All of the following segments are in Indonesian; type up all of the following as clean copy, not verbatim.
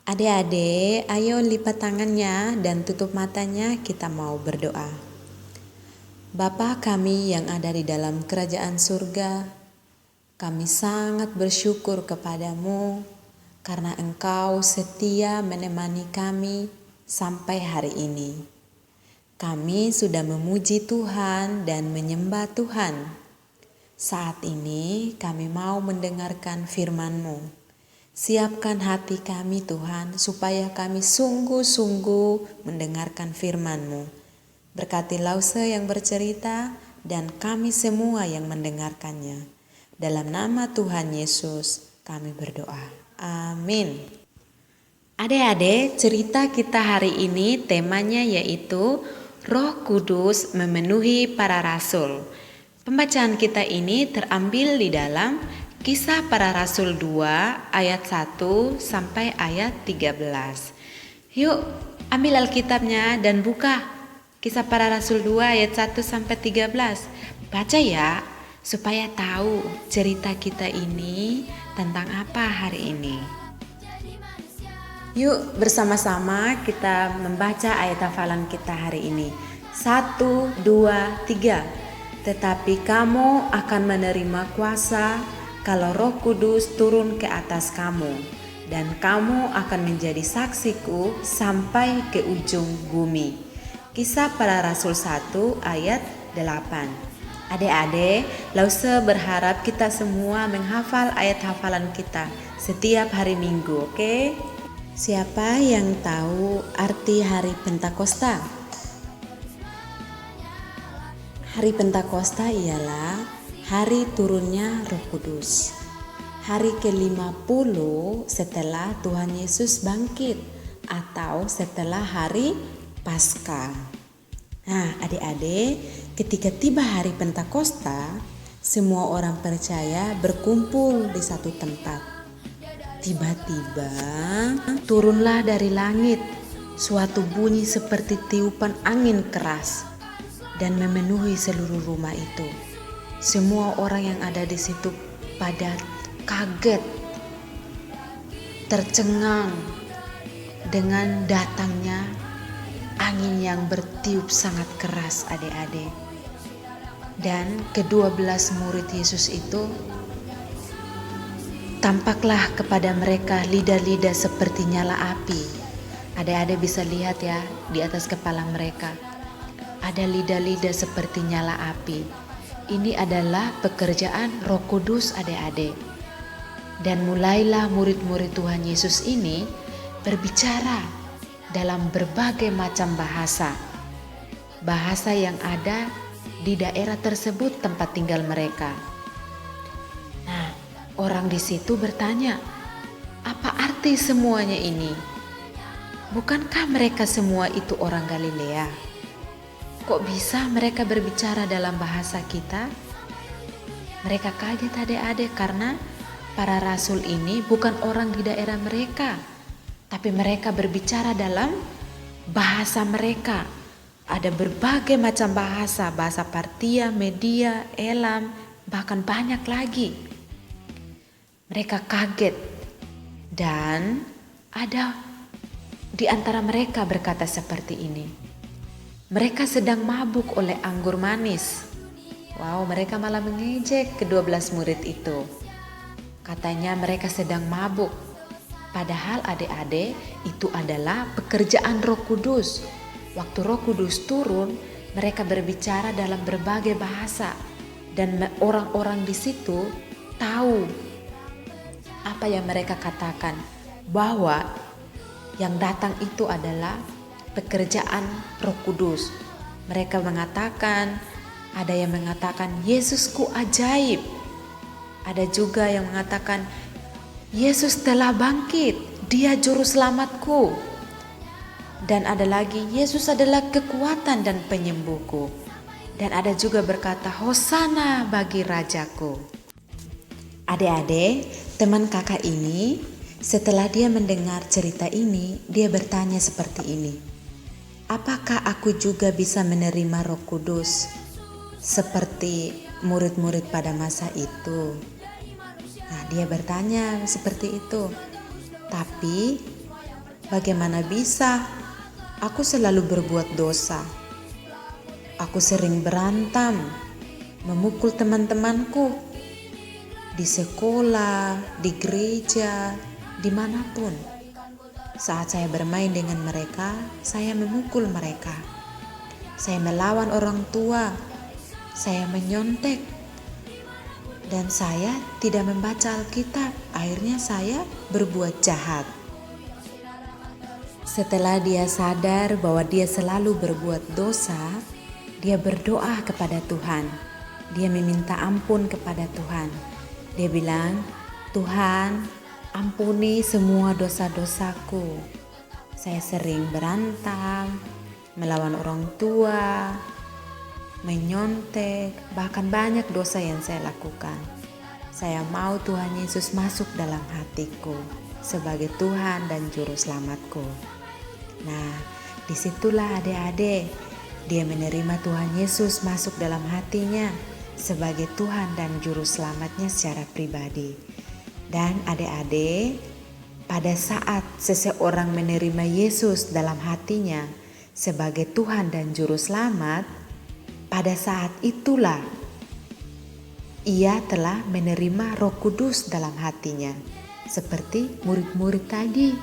Adik-adik, ayo lipat tangannya dan tutup matanya, kita mau berdoa. Bapa kami yang ada di dalam kerajaan surga, kami sangat bersyukur kepadamu karena Engkau setia menemani kami sampai hari ini. Kami sudah memuji Tuhan dan menyembah Tuhan. Saat ini kami mau mendengarkan firman-Mu. Siapkan hati kami Tuhan, supaya kami sungguh-sungguh mendengarkan firman-Mu. Berkati Lause yang bercerita dan kami semua yang mendengarkannya. Dalam nama Tuhan Yesus kami berdoa. Amin. Adik-adik, cerita kita hari ini temanya yaitu Roh Kudus memenuhi para rasul. Pembacaan kita ini terambil di dalam Kisah Para Rasul 2 ayat 1 sampai ayat 13. Yuk, ambil Alkitabnya dan buka Kisah Para Rasul 2 ayat 1 sampai 13. Baca ya, supaya tahu cerita kita ini tentang apa hari ini. Yuk bersama-sama kita membaca ayat hafalan kita hari ini. 1, 2, 3. Tetapi kamu akan menerima kuasa kalau Roh Kudus turun ke atas kamu, dan kamu akan menjadi saksiku sampai ke ujung bumi. Kisah Para Rasul 1 ayat 8. Adik-adik, Lause berharap kita semua menghafal ayat hafalan kita setiap hari Minggu, oke? Siapa yang tahu arti hari Pentakosta? Hari Pentakosta ialah hari turunnya Roh Kudus. Hari ke-50 setelah Tuhan Yesus bangkit atau setelah hari Paskah. Nah, adik-adik, ketika tiba hari Pentakosta, semua orang percaya berkumpul di satu tempat. Tiba-tiba turunlah dari langit suatu bunyi seperti tiupan angin keras dan memenuhi seluruh rumah itu. Semua orang yang ada di situ pada kaget, tercengang dengan datangnya angin yang bertiup sangat keras, adik-adik. Dan ke-12 murid Yesus itu tampaklah kepada mereka lidah-lidah seperti nyala api. Adik-adik bisa lihat ya, di atas kepala mereka ada lidah-lidah seperti nyala api. Ini adalah pekerjaan Roh Kudus, adik-adik. Dan mulailah murid-murid Tuhan Yesus ini berbicara dalam berbagai macam bahasa. Bahasa yang ada di daerah tersebut tempat tinggal mereka. Nah, orang di situ bertanya, apa arti semuanya ini? Bukankah mereka semua itu orang Galilea? Kok bisa mereka berbicara dalam bahasa kita? Mereka kaget, adik-adik, karena para rasul ini bukan orang di daerah mereka, tapi mereka berbicara dalam bahasa mereka. Ada berbagai macam bahasa, bahasa Partia, Media, Elam, bahkan banyak lagi. Mereka kaget, dan ada di antara mereka berkata seperti ini, mereka sedang mabuk oleh anggur manis. Wow, mereka malah mengejek ke-12 murid itu. Katanya mereka sedang mabuk. Padahal adik-adik, itu adalah pekerjaan Roh Kudus. Waktu Roh Kudus turun, mereka berbicara dalam berbagai bahasa. Dan orang-orang di situ tahu apa yang mereka katakan. Bahwa yang datang itu adalah pekerjaan Roh Kudus. Mereka mengatakan, ada yang mengatakan Yesusku ajaib. Ada juga yang mengatakan Yesus telah bangkit, Dia juru selamatku. Dan ada lagi Yesus adalah kekuatan dan penyembuhku. Dan ada juga berkata Hosana bagi Rajaku. Adik-adik, teman kakak ini setelah dia mendengar cerita ini, dia bertanya seperti ini. Apakah aku juga bisa menerima Roh Kudus seperti murid-murid pada masa itu? Nah, dia bertanya seperti itu. Tapi Bagaimana bisa? Aku selalu berbuat dosa. Aku sering berantem, memukul teman-temanku, di sekolah, di gereja, dimanapun. Saat saya bermain dengan mereka, saya memukul mereka. Saya melawan orang tua, saya menyontek, dan saya tidak membaca Alkitab. Akhirnya saya berbuat jahat. Setelah dia sadar bahwa dia selalu berbuat dosa, dia berdoa kepada Tuhan. Dia meminta ampun kepada Tuhan. Dia bilang, "Tuhan, ampuni semua dosa-dosaku. Saya sering berantem, melawan orang tua, menyontek, bahkan banyak dosa yang saya lakukan. Saya mau Tuhan Yesus masuk dalam hatiku sebagai Tuhan dan Juru Selamatku." Nah, disitulah adik-adik dia menerima Tuhan Yesus masuk dalam hatinya sebagai Tuhan dan Juru Selamatnya secara pribadi. Dan adik-adik, pada saat seseorang menerima Yesus dalam hatinya sebagai Tuhan dan Juru Selamat, pada saat itulah ia telah menerima Roh Kudus dalam hatinya, seperti murid-murid tadi.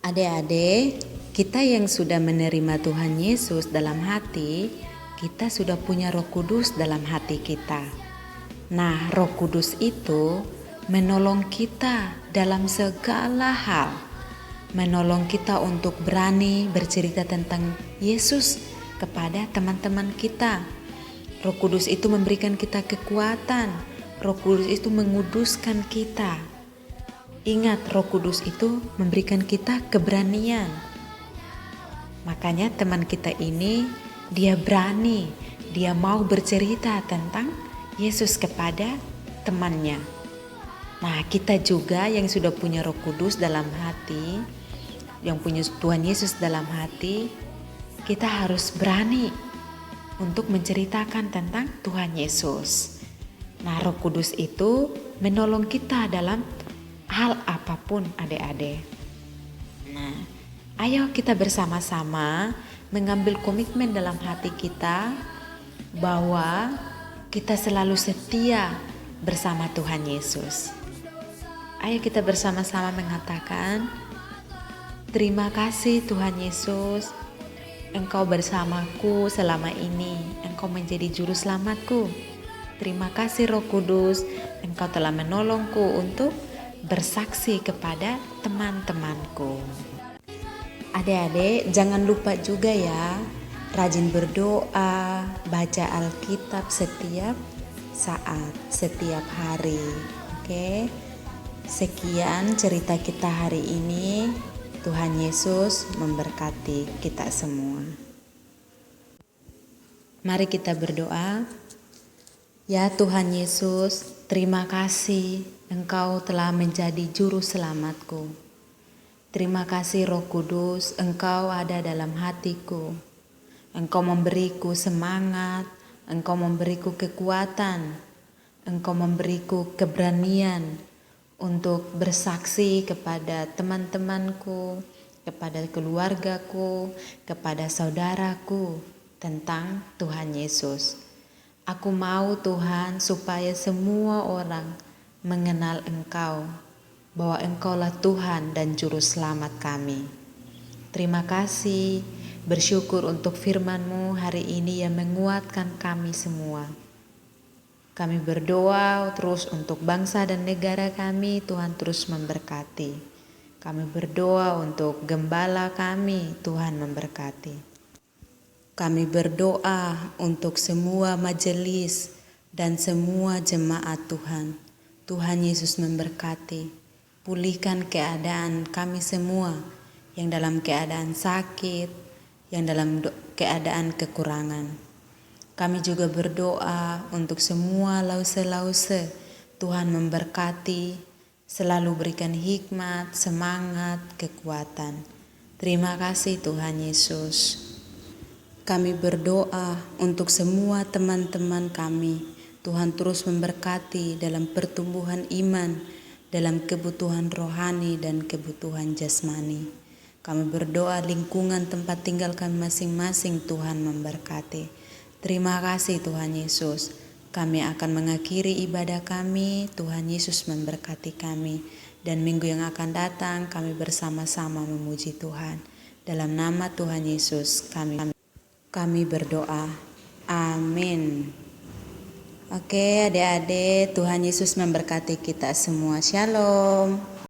Adik-adik, kita yang sudah menerima Tuhan Yesus dalam hati, kita sudah punya Roh Kudus dalam hati kita. Nah, Roh Kudus itu menolong kita dalam segala hal. Menolong kita untuk berani bercerita tentang Yesus kepada teman-teman kita. Roh Kudus itu memberikan kita kekuatan. Roh Kudus itu menguduskan kita. Ingat, Roh Kudus itu memberikan kita keberanian. Makanya teman kita ini, dia berani, dia mau bercerita tentang Yesus kepada temannya. Nah, kita juga yang sudah punya Roh Kudus dalam hati, yang punya Tuhan Yesus dalam hati, kita harus berani untuk menceritakan tentang Tuhan Yesus. Nah, Roh Kudus itu menolong kita dalam hal apapun adik-adik. Nah, ayo kita bersama-sama mengambil komitmen dalam hati kita bahwa kita selalu setia bersama Tuhan Yesus. Ayo kita bersama-sama mengatakan, "Terima kasih Tuhan Yesus, Engkau bersamaku selama ini, Engkau menjadi juru selamatku. Terima kasih Roh Kudus, Engkau telah menolongku untuk bersaksi kepada teman-temanku." Adik-adik, jangan lupa juga ya, rajin berdoa, baca Alkitab setiap saat, setiap hari. Oke? Sekian cerita kita hari ini. Tuhan Yesus memberkati kita semua. Mari kita berdoa. Ya Tuhan Yesus, terima kasih Engkau telah menjadi juru selamatku. Terima kasih Roh Kudus, Engkau ada dalam hatiku. Engkau memberiku semangat, Engkau memberiku kekuatan, Engkau memberiku keberanian untuk bersaksi kepada teman-temanku, kepada keluargaku, kepada saudaraku tentang Tuhan Yesus. Aku mau Tuhan supaya semua orang mengenal Engkau, bahwa Engkaulah Tuhan dan Juru Selamat kami. Terima kasih, bersyukur untuk firman-Mu hari ini yang menguatkan kami semua. Kami berdoa terus untuk bangsa dan negara kami, Tuhan terus memberkati. Kami berdoa untuk gembala kami, Tuhan memberkati. Kami berdoa untuk semua majelis dan semua jemaat Tuhan. Tuhan Yesus memberkati, pulihkan keadaan kami semua yang dalam keadaan sakit, yang dalam keadaan kekurangan. Kami juga berdoa untuk semua lause-lause, Tuhan memberkati, selalu berikan hikmat, semangat, kekuatan. Terima kasih Tuhan Yesus. Kami berdoa untuk semua teman-teman kami, Tuhan terus memberkati dalam pertumbuhan iman, dalam kebutuhan rohani dan kebutuhan jasmani. Kami berdoa lingkungan tempat tinggal kami masing-masing Tuhan memberkati. Terima kasih Tuhan Yesus. Kami akan mengakhiri ibadah kami, Tuhan Yesus memberkati kami. Dan minggu yang akan datang kami bersama-sama memuji Tuhan. Dalam nama Tuhan Yesus kami berdoa. Amin. Oke adik-adik, Tuhan Yesus memberkati kita semua. Shalom.